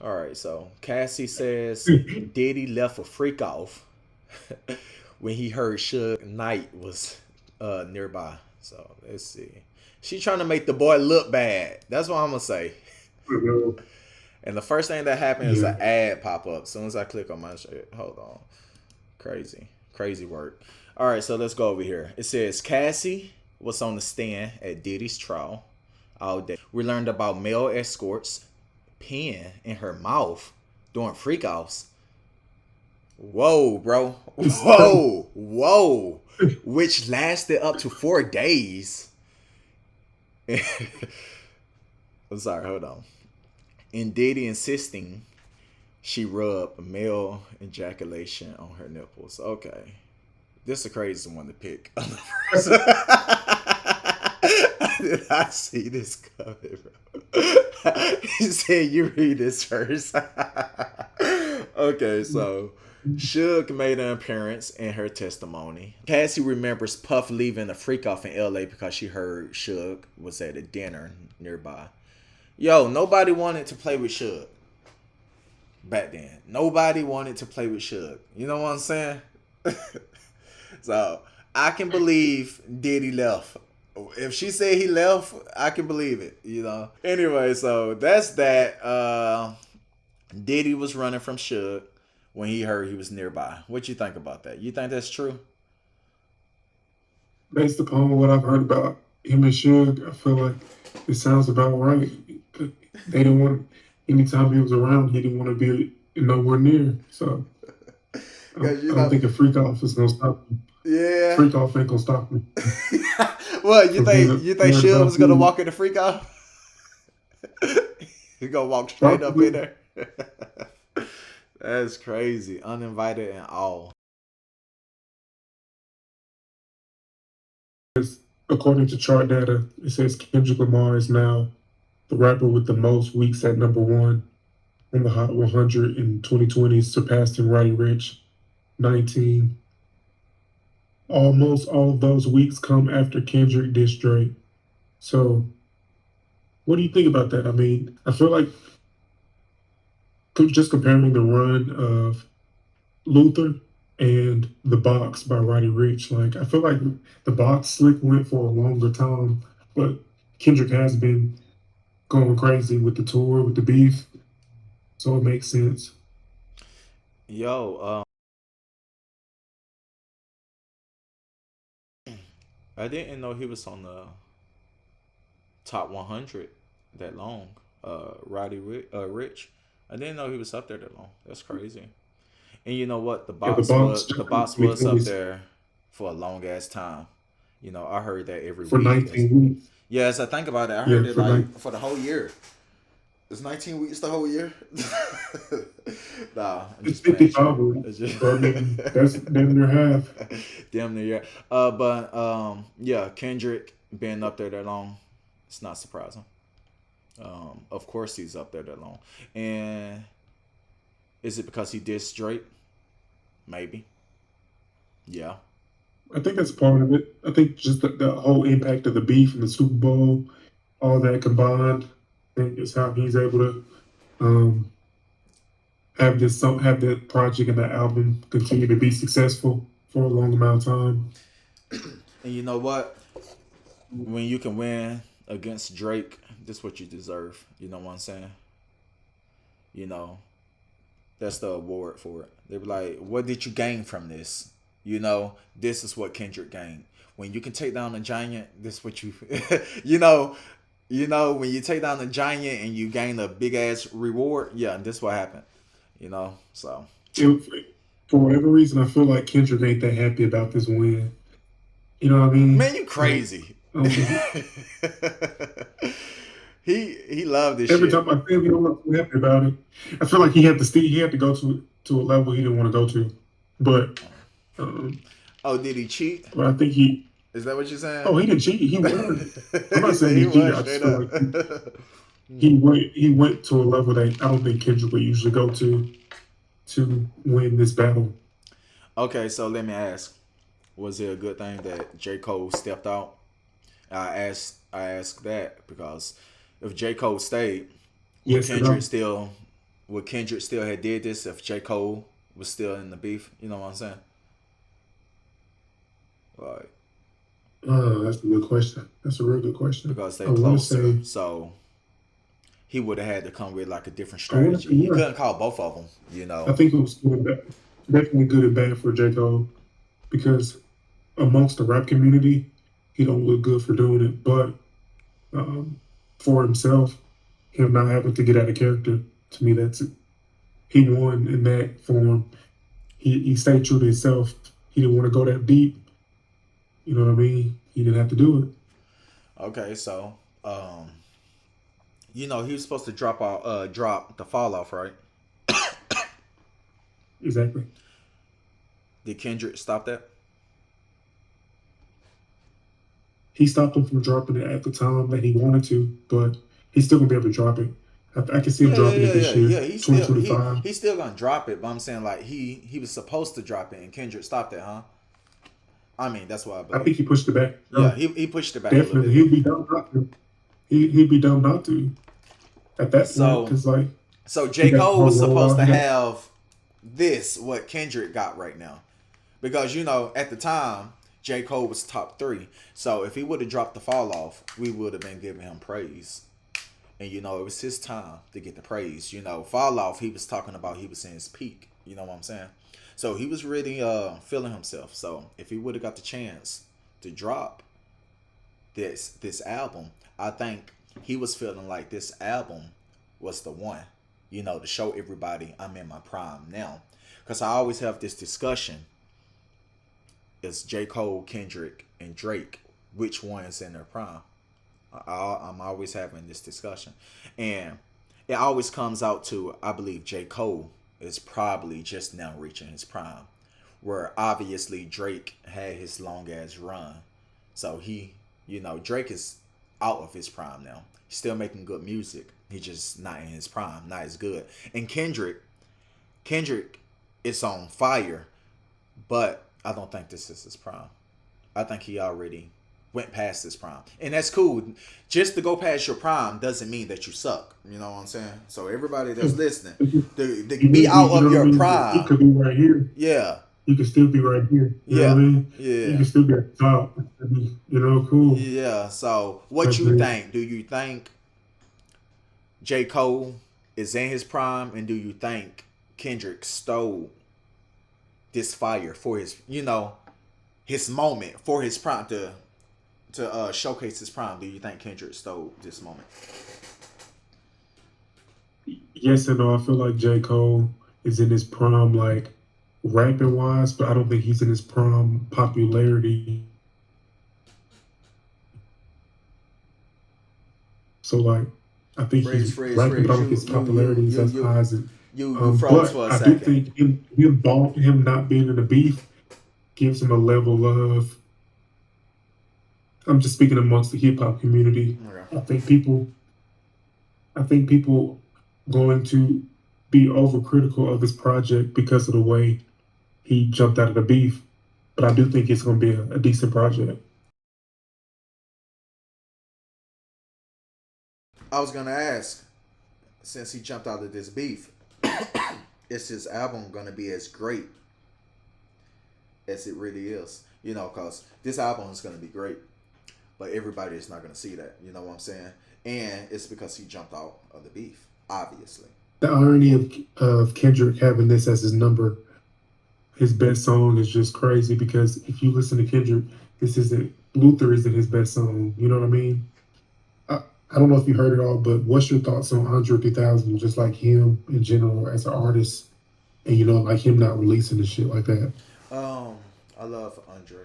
All right, so Cassie says Diddy left a freak off when he heard Suge Knight was nearby. So let's see. She trying to make the boy look bad. That's what I'm gonna say. Mhm. And the first thing that happened is Yeah, an ad pop up. As soon as I click on my shit, hold on. Crazy, crazy work. All right, so let's go over here. It says Cassie was on the stand at Diddy's trial all day. We learned about male escorts, pen in her mouth doing freakouts. Whoa, bro. it's Whoa, whoa. Which lasted up to 4 days. I'm sorry, hold on. And Diddy insisting she rubbed male ejaculation on her nipples. Okay. This is a crazy one to pick. I did not see this coming, bro. He said you read this first. Okay, so Suge made an appearance in her testimony. Cassie remembers Puff leaving a freak off in LA because she heard Suge was at a dinner nearby. Yo, nobody wanted to play with Suge back then. Nobody wanted to play with Suge. You know what I'm saying? So I can believe Diddy left. If she said he left, I can believe it. Anyway, so that's that. Diddy was running from Suge when he heard he was nearby. What you think about that? You think that's true? based upon what I've heard about him and Suge, I feel like it sounds about right. They didn't want anytime he was around, he didn't want to be nowhere near. So Cause I don't think a freak off is gonna stop him. yeah. Freak off ain't gonna stop him What you from being think? You think worried Suge about was gonna food. walk in the freak off? He gonna walk straight up in Probably. there. That's crazy. Uninvited and all. According to chart data, it says Kendrick Lamar is now the rapper with the most weeks at number one on the Hot 100 in 2020, surpassing Roddy Ricch, 19. Almost all of those weeks come after Kendrick dissed Drake. So, what do you think about that? I mean, I feel like just comparing the run of Luther and The Box by Roddy Ricch, like, I feel like The Box slick went for a longer time, but Kendrick has been going crazy with the tour, with the beef. So it makes sense. Yo, I didn't know he was on the top 100 that long. Rich. I didn't know he was up there that long. That's crazy. And you know what? The Yeah, The box Box was the jumped in box was up 2020s there for a long ass time. I heard that every for week. 19 weeks. Yeah, as I think about it, I Yeah, heard it for like 19. for the whole year. Is 19 weeks the whole year? Nah, I'm It's just playing with you. 55 It's weeks. just So, I mean, that's damn near half. damn near. Yeah. But yeah, Kendrick being up there that long, it's not surprising. Of course he's up there that long. And is it because he dissed Drake? Maybe. Yeah. I think that's part of it. I think just the whole impact of the beef and the Super Bowl, all that combined, I think is how he's able to um, have that project and that album continue to be successful for a long amount of time. And you know what? When you can win against Drake, this is what you deserve. You know what I'm saying? You know, that's the award for it. They were like, what did you gain from this? This is what Kendrick gained. When you can take down a giant, this is what you you know, when you take down a giant and you gain a big ass reward, yeah, this what happened. So If, for whatever reason, I feel like Kendrick ain't that happy about this win. You know what I man, mean? you Like, crazy. I don't think He loved this every shit. time I see him, I'm not too happy about it. I feel like he had to go to a level he didn't want to go to, but um, Oh, did he cheat? but I think he. Is that what you're saying? Oh, he didn't cheat. He won. I'm He not saying said he he cheated. was I just straight feel up. like he went to a level that I don't think Kendrick would usually go to win this battle. Okay, so let me ask: was it a good thing that J.COLE stepped out? I asked that because if J.COLE stayed, would Yes and Kendrick no. still would Kendrick still have did this if J. Cole was still in the beef? You know what I'm saying? Like, That's a good question. That's a real good question. because I they're want to closer. say, So he would have had to come with like a different I want to say, strategy. He yeah. couldn't call both of them, you I know. think it was good and bad. Definitely good and bad for J. Cole because amongst the rap community, he don't look good for doing it. But um, for himself, him not having to get out of character, to me, that's it. He won in that form. He stayed true to himself. He didn't want to go that deep. You know what I mean? He didn't have to do it. Okay, so um, he was supposed to drop the fall off, right? Exactly. Did Kendrick stop that? He stopped him from dropping it at the time that he wanted to, but he's still gonna be able to drop it. I can see him Yeah, yeah, dropping it yeah, this yeah, year, yeah. He still he 2025. he's still gonna drop it, but I'm saying like he was supposed to drop it and Kendrick stopped it, huh? I mean, that's what I I think believe. he pushed it back. Yeah, he pushed it back a little Definitely, bit. he'd be dumb not to. He'd be dumb not to at that point, So because like so he J. got the Cole whole was supposed rollout. to He got have this what Kendrick got right now. Because at the time, J. Cole was top three. So if he would have dropped the fall off, we would have been giving him praise. And it was his time to get the praise. Fall off, he was talking about he was in his peak. You know what I'm saying? So he was really feeling himself. So if he would have got the chance to drop this album, I think he was feeling like this album was the one, to show everybody I'm in my prime now. Because I always have this discussion: is J. Cole, Kendrick, and Drake, which one is in their prime? I'm always having this discussion, and it always comes out to, I believe J. Cole is probably just now reaching his prime, where obviously Drake had his long ass run, so Drake is out of his prime now. He's still making good music. He's just not in his prime, not as good. And Kendrick is on fire, but I don't think this is his prime. I think he already went past his prime. And that's cool. Just to go past your prime doesn't mean that you suck. You know what I'm saying? So everybody that's listening, to you be may be, out you know of what I your mean. He prime, could be right here. yeah, He could still be right here. You know what I yeah, mean? He yeah, could still be at the top. Cool. yeah. So what But you think? Do you think J. Cole is in his prime? And do you think Kendrick stole this fire for his moment, for his prime, to showcase his prime? Do you think Kendrick stole this moment? yes and no. I feel like J. Cole is in his prime, like rapping wise, but I don't think he's in his prime popularity. So like, I think Freeze, he's freeze, rapping, but I freeze. don't think You his you you popularity is you as you high as it. you froze But for a I do second. think him not being in the beef gives him a level of. I'm just speaking amongst the hip hop community. Okay. I think people, I think people going to be overcritical of his project because of the way he jumped out of the beef. But I do think it's going to be a decent project. I was gonna ask, since he jumped out of this beef, is his album gonna be as great as it really is? Cause this album is gonna be great, but everybody is not gonna see that. You know what I'm saying? And it's because he jumped out of the beef, obviously. The irony of Kendrick having this as his number, his best song is just crazy because if you listen to Kendrick, this isn't Luther isn't his best song. You know what I mean? I don't know if you heard it all, but what's your thoughts on Andre 3000, just like him in general as an artist, and like him not releasing the shit like that? Um, I love Andre.